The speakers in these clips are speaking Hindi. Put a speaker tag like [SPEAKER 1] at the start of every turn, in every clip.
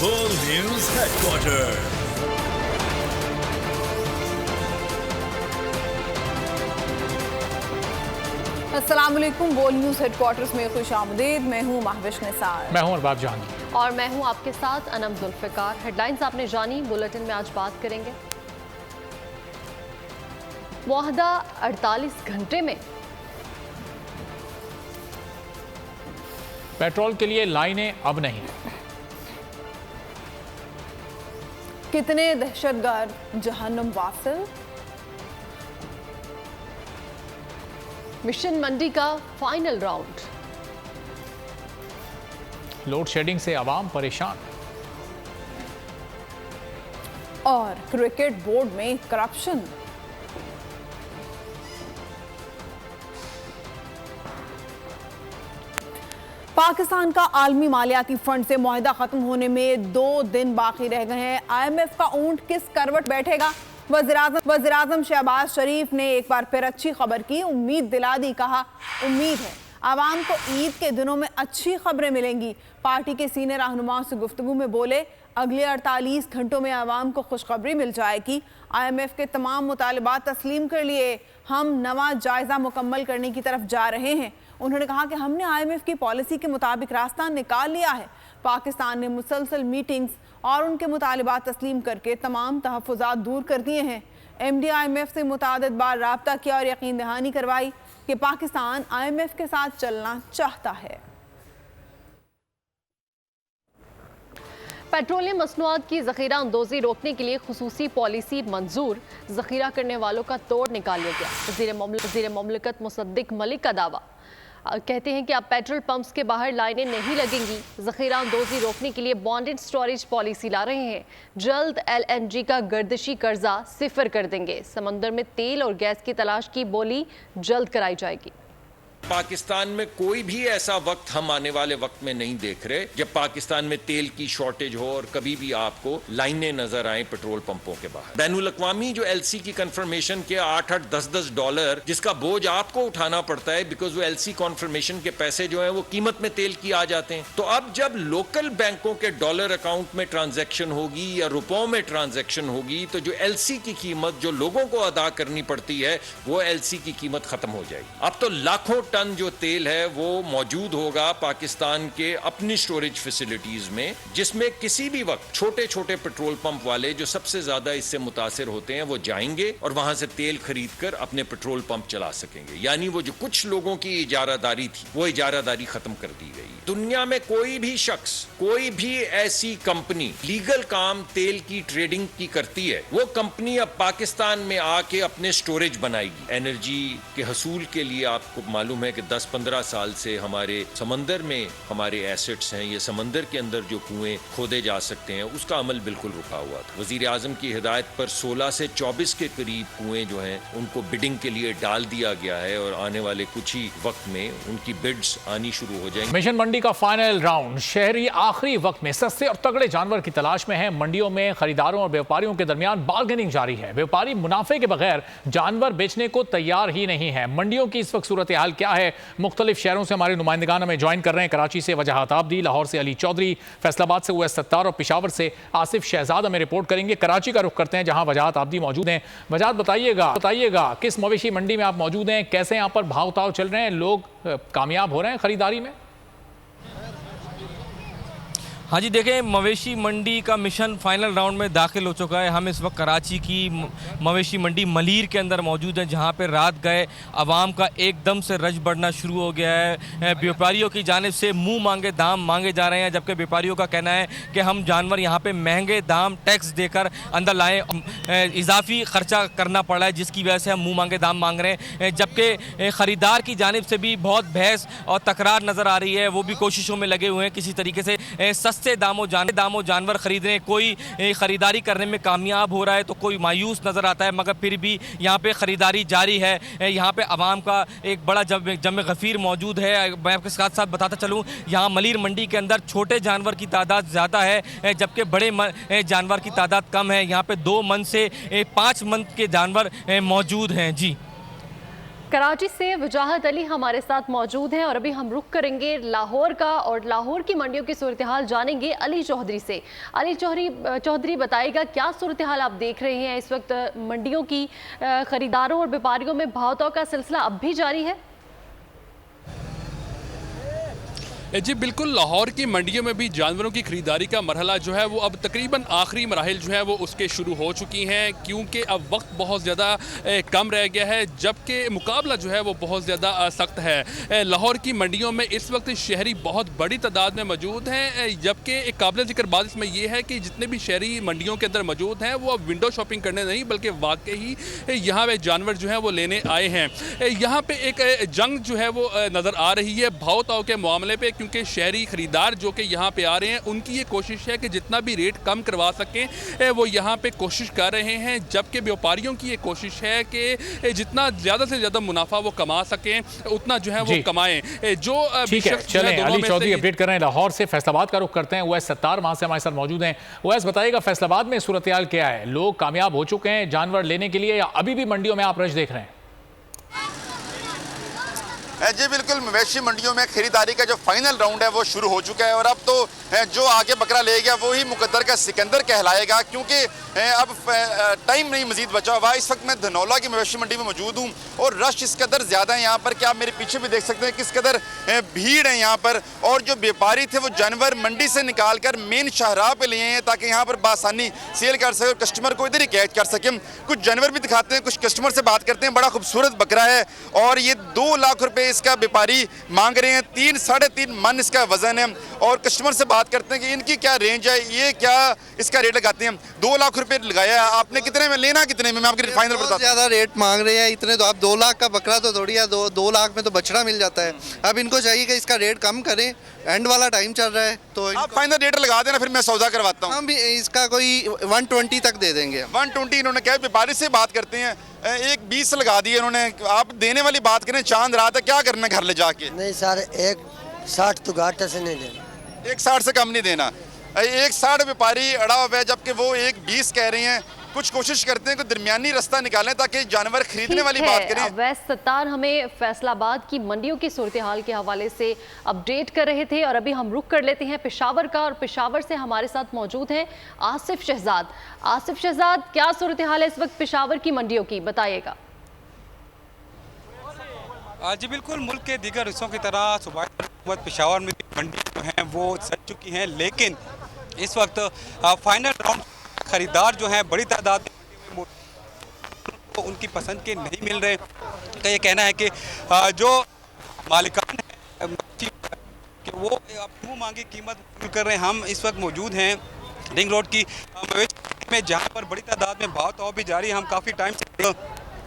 [SPEAKER 1] World News Headquarters.
[SPEAKER 2] अस्सलाम वालेकुम। वर्ल्ड न्यूज़ हेडक्वार्टर्स में खुशामदीद। मैं हूँ महविश निसार।
[SPEAKER 3] मैं हूँ अरबाब जहांगीर
[SPEAKER 4] और मैं हूँ आपके साथ अनम जुल्फिकार। हेडलाइंस आपने जानी, बुलेटिन में आज बात करेंगे। मुआहदा 48 घंटे में
[SPEAKER 3] पेट्रोल के लिए लाइनें अब नहीं।
[SPEAKER 2] कितने दहशतगर्द जहन्नुम वासिल।
[SPEAKER 4] मिशन मंडी का फाइनल राउंड।
[SPEAKER 3] लोड शेडिंग से आवाम परेशान।
[SPEAKER 2] और क्रिकेट बोर्ड में करप्शन। पाकिस्तान का आलमी मालियाती फंड से मुआहदा खत्म होने में 2 दिन बाकी रह गए हैं। IMF का ऊंट किस करवट बैठेगा? वज़ीर-आज़म शहबाज शरीफ ने एक बार फिर अच्छी खबर की उम्मीद दिला दी। कहा उम्मीद है आवाम को ईद के दिनों में अच्छी खबरें मिलेंगी। पार्टी के सीनियर रहनुमाओं से गुफ्तगू में बोले अगले 48 घंटों में आवाम को खुशखबरी मिल जाएगी। IMF के तमाम मुतालबात तस्लीम कर लिए, हम नवा जायजा मुकम्मल करने की तरफ जा रहे हैं। उन्होंने कहा कि हमने IMF की पॉलिसी के मुताबिक रास्ता निकाल लिया है। पाकिस्तान ने मुसलसल मीटिंग्स और उनके मुतालबात तस्लीम करके तमाम तहफ़्फ़ुज़ात दूर कर दिए हैं। MD IMF से मुतादिद बार राब्ता किया और यकीन दहानी करवाई कि पाकिस्तान IMF के साथ चलना चाहता है।
[SPEAKER 4] पेट्रोलियम मसनूआत की ज़ख़ीरा अंदोज़ी रोकने के लिए खुसूसी पॉलिसी मंजूर। ज़ख़ीरा करने वालों का तोड़ निकाल लिया गया। वज़ीर मुमलिकत मुसद्दिक मलिक का दावा। कहते हैं कि अब पेट्रोल पंप्स के बाहर लाइनें नहीं लगेंगी। ज़ख़ीरा अंदोज़ी रोकने के लिए बॉन्डेड स्टोरेज पॉलिसी ला रहे हैं। जल्द LNG का गर्दिशी कर्जा सिफर कर देंगे। समंदर में तेल और गैस की तलाश की बोली जल्द कराई जाएगी।
[SPEAKER 5] पाकिस्तान में कोई भी ऐसा वक्त हम आने वाले वक्त में नहीं देख रहे जब पाकिस्तान में तेल की शॉर्टेज हो और कभी भी आपको लाइनें नजर आए पेट्रोल पंपों के बाहर। बैनुल अक़वामी जो LC की कंफर्मेशन के 8-8, 10-10 डॉलर जिसका बोझ आपको उठाना पड़ता है बिकॉज वो LC कंफर्मेशन के पैसे जो है वो कीमत में तेल की आ जाते हैं। तो अब जब लोकल बैंकों के डॉलर अकाउंट में ट्रांजैक्शन होगी या रुपयों में ट्रांजैक्शन होगी तो जो LC की कीमत जो लोगों को अदा करनी पड़ती है वो LC की कीमत खत्म हो जाएगी। अब तो लाखों टन जो तेल है वो मौजूद होगा पाकिस्तान के अपनी स्टोरेज फैसिलिटीज में, जिसमें किसी भी वक्त छोटे छोटे पेट्रोल पंप वाले जो सबसे ज्यादा इससे मुतासिर होते हैं वो जाएंगे और वहां से तेल खरीद कर अपने पेट्रोल पंप चला सकेंगे। यानी वो जो कुछ लोगों की इजारादारी थी वो इजारादारी खत्म कर दी गई। दुनिया में कोई भी शख्स, कोई भी ऐसी कंपनी लीगल काम तेल की ट्रेडिंग की करती है, वो कंपनी अब पाकिस्तान में आके अपने स्टोरेज बनाएगी। एनर्जी के हसूल के लिए आपको मालूम है कि 10-15 साल से हमारे समंदर में हमारे एसेट्स हैं, ये समंदर के अंदर जो कुएं खोदे जा सकते हैं उसका अमल बिल्कुल रुका हुआ था। वजीर आजम की हिदायत पर 16 से 24 के करीब कुएं जो हैं उनको बिडिंग के लिए डाल दिया गया है और आने वाले कुछ ही वक्त में उनकी बिड्स आनी शुरू हो जाएंगी।
[SPEAKER 3] मिशन मंडी का फाइनल राउंड। शहरी आखिरी वक्त में सस्ते और तगड़े जानवर की तलाश में है। मंडियों में खरीदारों और व्यापारियों के दरमियान बार्गेनिंग जारी है। व्यापारी मुनाफे के बगैर जानवर बेचने को तैयार ही नहीं है। मंडियों की इस वक्त सूरत हाल क्या है? मुख्तलिफ शहरों से हमारे नुमाइंदगान हमें ज्वाइन कर रहे हैं। कराची से वजाहत आबदी, लाहौर से अली चौधरी, फैसलाबाद से उवैस सत्तार और पेशावर से आसिफ शहजाद हमें रिपोर्ट करेंगे। कराची का रुख करते हैं जहां वजाहत आबदी मौजूद हैं। वजाहत बताइएगा किस मवेशी मंडी में आप मौजूद हैं, कैसे यहाँ पर भाव ताव चल रहे हैं, लोग कामयाब हो रहे हैं खरीदारी में?
[SPEAKER 6] हाँ जी, देखें मवेशी मंडी का मिशन फाइनल राउंड में दाखिल हो चुका है। हम इस वक्त कराची की मवेशी मंडी मलीर के अंदर मौजूद हैं जहाँ पे रात गए आवाम का एकदम से रश बढ़ना शुरू हो गया है। व्यापारियों की जानिब से मुंह मांगे दाम मांगे जा रहे हैं, जबकि व्यापारियों का कहना है कि हम जानवर यहाँ पे महंगे दाम टैक्स देकर अंदर लाएँ, इजाफी खर्चा करना पड़ा है जिसकी वजह से हम मुँह मांगे दाम मांग रहे हैं। जबकि ख़रीदार की जानिब से भी बहुत बहस और तकरार नज़र आ रही है। वो भी कोशिशों में लगे हुए हैं किसी तरीके से सस्ते दामों जानवर खरीदने, कोई ख़रीदारी करने में कामयाब हो रहा है तो कोई मायूस नज़र आता है, मगर फिर भी यहाँ पे ख़रीदारी जारी है। यहाँ पे आवाम का एक बड़ा जम गफ़ीर मौजूद है। मैं आपके साथ साथ बताता चलूँ, यहाँ मलीर मंडी के अंदर छोटे जानवर की तादाद ज़्यादा है जबकि बड़े जानवर की तादाद कम है। यहाँ पे 2 मन से 5 मन के जानवर मौजूद हैं। जी
[SPEAKER 4] कराची से वजाहत अली हमारे साथ मौजूद हैं और अभी हम रुख करेंगे लाहौर का और लाहौर की मंडियों की सूरत हाल जानेंगे अली चौधरी से। अली चौधरी बताएगा क्या सूरत हाल आप देख रहे हैं इस वक्त मंडियों की, खरीदारों और व्यापारियों में भाव-ताव का सिलसिला अब भी जारी है?
[SPEAKER 7] जी बिल्कुल, लाहौर की मंडियों में भी जानवरों की खरीदारी का मरहला जो है वो अब तकरीबन आखिरी मराहिल जो है वो उसके शुरू हो चुकी हैं, क्योंकि अब वक्त बहुत ज़्यादा कम रह गया है, जबकि मुकाबला जो है वो बहुत ज़्यादा सख्त है। लाहौर की मंडियों में इस वक्त शहरी बहुत बड़ी तादाद में मौजूद हैं, जबकि एक काबिल ज़िक्र बात इसमें यह है कि जितने भी शहरी मंडियों के अंदर मौजूद हैं वो अब विंडो शॉपिंग करने नहीं बल्कि वाकई ही यहाँ पे जानवर जो है वो लेने आए हैं। यहाँ पर एक जंग जो है वो नज़र आ रही है भाव ताव के मामले पर, क्योंकि शहरी खरीदार जो कि यहाँ पे आ रहे हैं उनकी ये कोशिश है कि जितना भी रेट कम करवा सकें वो यहाँ पे कोशिश कर रहे हैं, जबकि व्यापारियों की ये कोशिश है कि जितना ज़्यादा से ज़्यादा मुनाफा वो कमा सकें उतना जो है वो कमाएं। जो
[SPEAKER 3] ठीक है, चलें अली चौधरी अपडेट कर रहे हैं। लाहौर से फैसलाबाद का रुख करते हैं। ओवैस सत्तार वहाँ से हमारे साथ मौजूद हैं। ओवैस बताइएगा फैसलाबाद में सूरत हाल क्या है? लोग कामयाब हो चुके हैं जानवर लेने के लिए या अभी भी मंडियों में आप रश देख रहे हैं?
[SPEAKER 8] जी बिल्कुल, मवेशी मंडियों में खरीदारी का जो फाइनल राउंड है वो शुरू हो चुका है और अब तो जो आगे बकरा ले गया वो ही मुकद्दर का सिकंदर कहलाएगा, क्योंकि अब टाइम नहीं मजीद बचा हुआ। इस वक्त मैं धनौला की मवेशी मंडी में मौजूद हूँ और रश इस कदर ज़्यादा है यहाँ पर कि आप मेरे पीछे भी देख सकते हैं किस कदर भीड़ है यहाँ पर। और जो व्यापारी थे वो जानवर मंडी से निकाल कर मेन शाहराह पे लिए हैं ताकि यहाँ पर बासानी सेल कर सके और कस्टमर को इधर ही कैच कर सकें। कुछ जानवर भी दिखाते हैं, कुछ कस्टमर से बात करते हैं। बड़ा खूबसूरत बकरा है और ये 2 लाख रुपए इसका व्यापारी मांग रहे हैं, 3-3.5 मन इसका वजन है। और कस्टमर से बात करते हैं कि इनकी क्या रेंज है, ये क्या इसका रेट लगाते हैं। 2 लाख रुपए लगाया है आपने, कितने में लेना, कितने में? मैं आपके फाइनल बताता हूं।
[SPEAKER 9] ज्यादा रेट मांग रहे हैं इतने, तो आप 2 लाख का बकरा तो थोड़ी है, 2 लाख में तो बछड़ा मिल जाता है। अब इनको चाहिए कि इसका रेट कम करें, एंड वाला टाइम चल रहा है तो
[SPEAKER 8] आप फाइनल रेट लगा देना, फिर मैं सौदा करवाता हूँ।
[SPEAKER 9] हम भी इसका कोई 120 तक दे देंगे।
[SPEAKER 8] 120 इन्होंने कहा। व्यापारी से बात करते हैं, एक 20 लगा दिए इन्होंने। आप देने वाली बात करें, चांद रात है, क्या करना घर ले जाके?
[SPEAKER 10] नहीं सर, 160 तो घाटे से नहीं देना,
[SPEAKER 8] 160 से कम नहीं देना। 160 व्यापारी अड़ा हुआ है, जबकि वो 120 कह रहे हैं। कुछ कोशिश करते हैं कि दरमियानी रास्ता निकालें ताकि जानवर खरीदने वाली बात करें।
[SPEAKER 4] ओवैस सत्तार हमें फैसलाबाद की मंडियों की सूरत हाल के हवाले से अपडेट कर रहे थे और अभी हम रुख कर लेते हैं पेशावर का और पेशावर से हमारे साथ मौजूद हैं आसिफ शहजाद। आसिफ शहजाद, क्या सूरत हाल है इस वक्त पेशावर की मंडियों की, बताइएगा।
[SPEAKER 11] जी बिल्कुल, मुल्क के दीगर हिस्सों की तरह सुबह पेशावर में मंडी जो हैं वो सज चुकी हैं, लेकिन इस वक्त फाइनल राउंड खरीदार जो हैं बड़ी तादाद में तो उनकी पसंद के नहीं मिल रहे। तो ये कहना है कि जो मालिकान हैं कि वो मुँह मांगी कीमत कर रहे हैं। हम इस वक्त मौजूद हैं रिंग रोड की मवेशी में, जहाँ पर बड़ी तादाद में भाव तो भी जारी है। हम काफ़ी टाइम से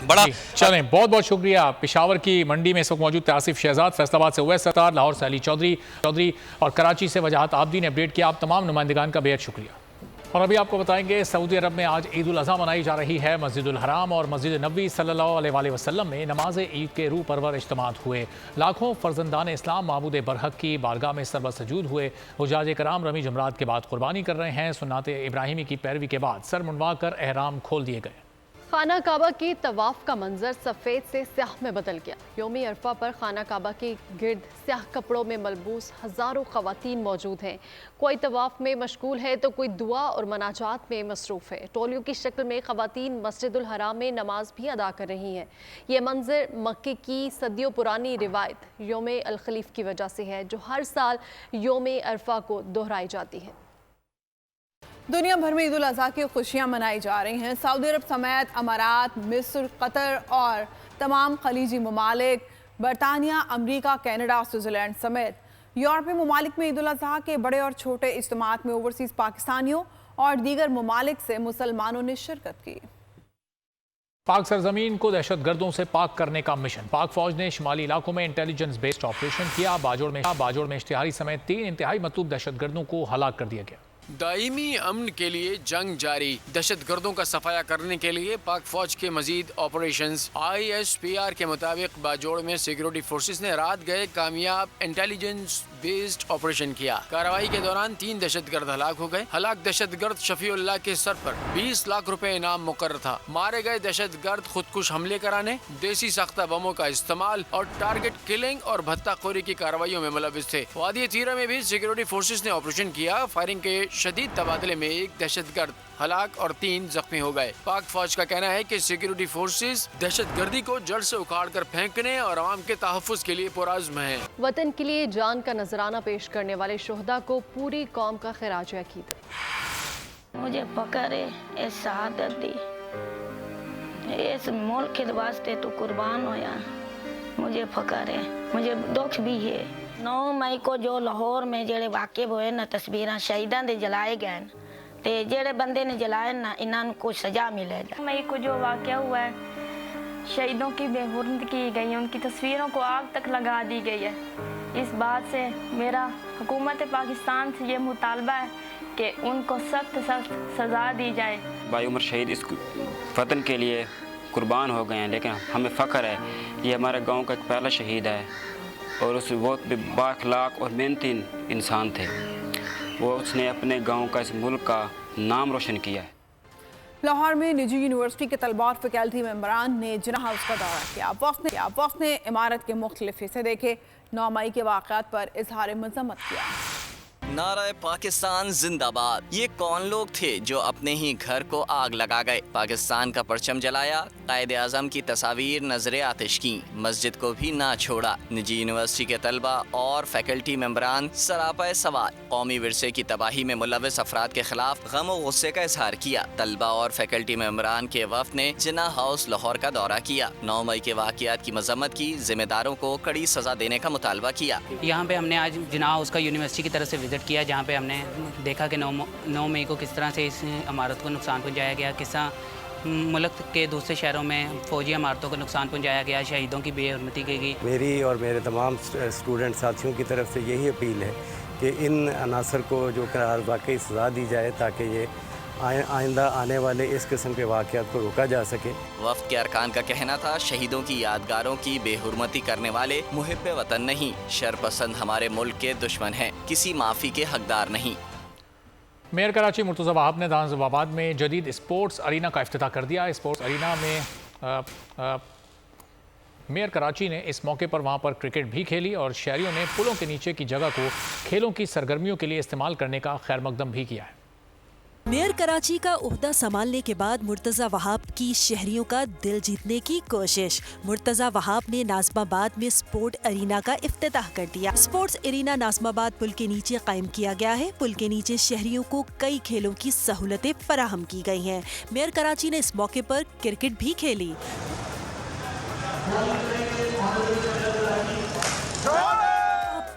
[SPEAKER 11] बड़ा
[SPEAKER 3] चलें, बहुत बहुत शुक्रिया। पेशावर की मंडी में इस वक्त मौजूद थे आसिफ शहजाद, फैसलाबाद से ओवैस सत्तार, लाहौर से अली चौधरी और कराची से वजाहत आबदी ने अपडेट किया। आप तमाम नुमाइंदगान का बेहद शुक्रिया। और अभी आपको बताएंगे सऊदी अरब में आज ईद उल अज़हा मनाई जा रही है। मस्जिदुल हराम और मस्जिद नबी सल्लल्लाहु अलैहि वसल्लम में नमाज ईद के रूह परवर इज्तिमात हुए। लाखों फर्जंदान इस्लाम माबूद बरहक की बारगाह में सरब सजूद हुए। हुजाज कराम रमी जमरात के बाद कुर्बानी कर रहे हैं। सुन्नत इब्राहिमी की पैरवी के बाद सर मुंडवा कर एहराम खोल दिए गए।
[SPEAKER 4] खाना काबा के तवाफ का मंजर सफ़ेद से स्याह में बदल गया। यौम अरफा पर खाना काबा के गिर्द स्याह कपड़ों में मलबूस हज़ारों ख़वातीन मौजूद हैं। कोई तवाफ में मशगूल है तो कोई दुआ और मनाजात में मसरूफ़ है। टोलियों की शक्ल में ख़वातीन मस्जिदुल हराम में नमाज भी अदा कर रही हैं। ये मंजर मक्के की सदियों पुरानी रिवायत यौम अल खलीफ की वजह से है, जो हर साल यौम अरफा को दोहराई जाती है।
[SPEAKER 2] दुनिया भर में ईद उल अज़हा की खुशियां मनाई जा रही हैं। सऊदी अरब समेत अमारात, मिस्र, कतर और तमाम खलीजी ममालिक, बरतानिया, अमरीका, कनाडा, स्विट्ज़रलैंड समेत यूरोपीय ममालिक में ईद उल अज़हा के बड़े और छोटे इज्तिमात में ओवरसीज़ पाकिस्तानियों और दीगर ममालिक से मुसलमानों ने शिरकत की।
[SPEAKER 3] पाक सरजमीन को दहशतगर्दों से पाक करने का मिशन। पाक फौज ने शुमाली इलाकों में इंटेलिजेंस बेस्ड ऑपरेशन किया। बाजोड़ में इश्तिहारी समेत 3 इंतहाई मतलूब दहशतगर्दों को हलाक कर दिया गया।
[SPEAKER 12] दायमी अमन के लिए जंग जारी। दहशतगर्दों का सफाया करने के लिए पाक फौज के मजीद ऑपरेशंस। ISPR के मुताबिक बाजोड़ में सिक्योरिटी फोर्सेस ने रात गए कामयाब इंटेलिजेंस बेस्ड ऑपरेशन किया। कार्रवाई के दौरान 3 दहशतगर्द हलाक हो गए। हलाक दहशतगर्द शफीउल्लाह के सर पर 20 लाख रुपए इनाम मुकर्रर था। मारे गए दहशतगर्द खुदकुश हमले कराने, देसी सख्ता बमों का इस्तेमाल और टारगेट किलिंग और भत्ताखोरी की कार्रवाइयों में मुलविस थे। वादी तीरा में भी सिक्योरिटी फोर्सेस ने ऑपरेशन किया। फायरिंग के शदीद तबादले में 1 दहशतगर्द हलाक और 3 जख्मी हो गए। पाक फौज का कहना है कि सिक्योरिटी फोर्सेस दहशतगर्दी को जड़ से उखाड़ कर फेंकने और आवाम के तहफ्फुज़ के लिए पुरअज़्म हैं।
[SPEAKER 4] वतन के लिए जान का नजराना पेश करने वाले शोहदा को पूरी कौम का खिराज अकीदत।
[SPEAKER 13] मुझे फ़ख्र है इस शहादत दी, इस मुल्क के वास्ते तो कुर्बान होया। मुझे फ़ख्र है, मुझे दुख भी है। 9 मई को जो लाहौर में जेड़े वाक़े होए ना तस्वीरां शहीदां दे जलाए गए ते जेड़े बंदे ने जलाए ना इन्हां को सजा मिले।
[SPEAKER 14] मई को जो वाक़या हुआ है, शहीदों की बेहुरमत की गई है, उनकी तस्वीरों को आग तक लगा दी गई है। इस बात से मेरा हुकूमत पाकिस्तान से ये मुतालबा है कि उनको सख्त सज़ा दी जाए।
[SPEAKER 15] बायुमर शहीद इस वतन के लिए कुर्बान हो गए हैं, लेकिन हमें फ़ख्र है ये हमारे गांव का एक पहला शहीद है और उस बहुत बाअखलाक और मेहनती इंसान थे। वो उसने अपने गांव का, इस मुल्क का नाम रोशन किया है।
[SPEAKER 2] लाहौर में निजी यूनिवर्सिटी के तलबा और फैकल्टी मेंबरान ने जिन्ना हाउस का दौरा किया। वफ्द ने इमारत के मुख्तलिफ हिस्से देखे। 9 मई के वाक़यात पर इजहार मज़म्मत किया।
[SPEAKER 16] नारा पाकिस्तान जिंदाबाद। ये कौन लोग थे जो अपने ही घर को आग लगा गए, पाकिस्तान का परचम जलाया, कायदे आज़म की तस्वीर नजरे आतिश की, मस्जिद को भी ना छोड़ा। निजी यूनिवर्सिटी के तलबा और फैकल्टी मेंबरान सरापा सवाल कौमी विरसे की तबाही में मुलविस अफराद के खिलाफ गम और गुस्से का इजहार किया। तलबा और फैकल्टी मेंबरान के वफ्द ने जिन्ना हाउस लाहौर का दौरा किया। 9 मई के वाक़यात की मजम्मत की, जिम्मेदारों को कड़ी सजा देने का मुतालबा किया।
[SPEAKER 17] यहाँ पे हमने आज जिन्ना हाउस का यूनिवर्सिटी की तरफ से विजिट किया, जहाँ पे हमने देखा कि 9 मई को किस तरह से इस इमारत को नुकसान पहुँचाया गया, किस तरह मुल्क के दूसरे शहरों में फौजी इमारतों को नुकसान पहुँचाया गया, शहीदों की बेहरमती की गई।
[SPEAKER 18] मेरी और मेरे तमाम स्टूडेंट साथियों की तरफ से यही अपील है कि इन अनासर को जो करार वाकई सज़ा दी जाए ताकि ये आइंदा आने वाले इस किस्म के वाक़यात को रोका जा सके।
[SPEAKER 16] वफ़द के अरकान का कहना था शहीदों की यादगारों की बेहुरमती करने वाले मुहिब्बे वतन नहीं, शरपसंद हमारे मुल्क के दुश्मन हैं, किसी माफ़ी के हकदार नहीं।
[SPEAKER 3] मेयर कराची मुर्तज़ा वहाब ने दानियाबाद में जदीद स्पोर्ट्स अरीना का इफ्तिताह कर दिया। स्पोर्ट्स अरीना में मेयर कराची ने इस मौके पर वहाँ पर क्रिकेट भी खेली और शहरियों ने पुलों के नीचे की जगह को खेलों की सरगर्मियों के लिए इस्तेमाल करने का खैर मकदम भी किया है।
[SPEAKER 19] मेयर कराची का ओहदा संभालने के बाद मुर्तज़ा वहाब की शहरियों का दिल जीतने की कोशिश। मुर्तज़ा वहाब ने नाज़माबाद में स्पोर्ट अरीना का इफ्तिताह कर दिया। स्पोर्ट्स अरीना नाज़माबाद पुल के नीचे कायम किया गया है। पुल के नीचे शहरियों को कई खेलों की सहूलतें फराहम की गई हैं। मेयर कराची ने इस मौके पर क्रिकेट भी खेली।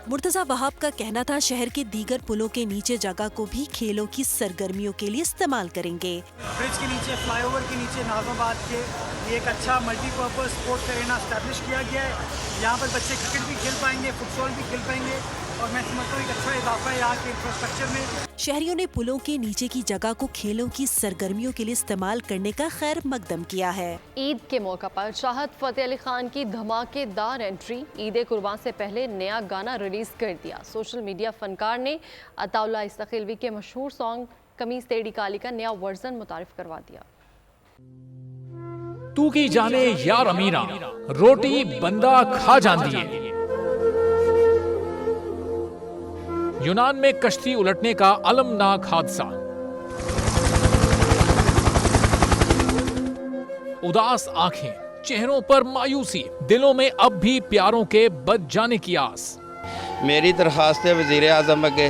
[SPEAKER 19] मुर्तज़ा वहाब का कहना था शहर के दीगर पुलों के नीचे जगह को भी खेलों की सरगर्मियों के लिए इस्तेमाल करेंगे।
[SPEAKER 20] ब्रिज के नीचे, फ्लाईओवर के नीचे नाज़माबाद के एक अच्छा मल्टीपर्पज़ स्पोर्ट्स एरिना एस्टैब्लिश किया गया है। यहाँ पर बच्चे क्रिकेट भी खेल पाएंगे, फुटबॉल भी खेल पाएंगे और मैं समझता हूँ एक अच्छा इजाफा है यहाँ के इंफ्रास्ट्रक्चर में।
[SPEAKER 19] शहरियों ने पुलों के नीचे की जगह को खेलों की सरगर्मियों के लिए इस्तेमाल करने का खैर मकदम किया है।
[SPEAKER 4] ईद के मौका पर चाहत फतेह अली खान की धमाकेदार एंट्री। ईद कुर्बान से पहले नया गाना रिलीज कर दिया। सोशल मीडिया फनकार ने अताउल्लाह इस्तखिलवी के मशहूर सॉन्ग कमीज तेरी काली का नया वर्जन मुतारिफ करवा दिया।
[SPEAKER 3] तू की जाने यार अमीरा, रोटी बंदा खा जाती है। यूनान में कश्ती उलटने का अलमनाक हादसा। उदास आंखें, चेहरों पर मायूसी, दिलों में अब भी प्यारों के बच जाने की आस।
[SPEAKER 21] मेरी दरखास्त है वज़ीर आज़म अगे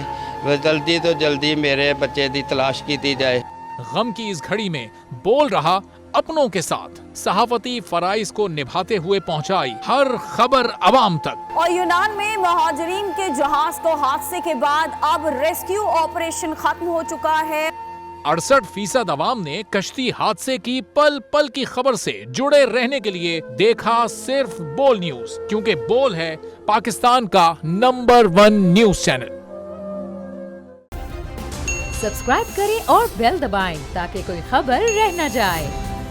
[SPEAKER 21] जल्दी तो जल्दी मेरे बच्चे की तलाश की जाए।
[SPEAKER 3] गम की इस घड़ी में बोल रहा अपनों के साथ, सहाफती फराइज को निभाते हुए पहुंचाई हर खबर अवाम तक।
[SPEAKER 2] और यूनान में मुहाजिरीन के जहाज को हादसे के बाद अब रेस्क्यू ऑपरेशन खत्म हो चुका है।
[SPEAKER 3] 68% अवाम ने कश्ती हादसे की पल पल की खबर से जुड़े रहने के लिए देखा सिर्फ बोल न्यूज, क्योंकि बोल है पाकिस्तान का नंबर 1 न्यूज चैनल।
[SPEAKER 1] सब्सक्राइब करें और बेल दबाएं ताकि कोई खबर रह न जाए।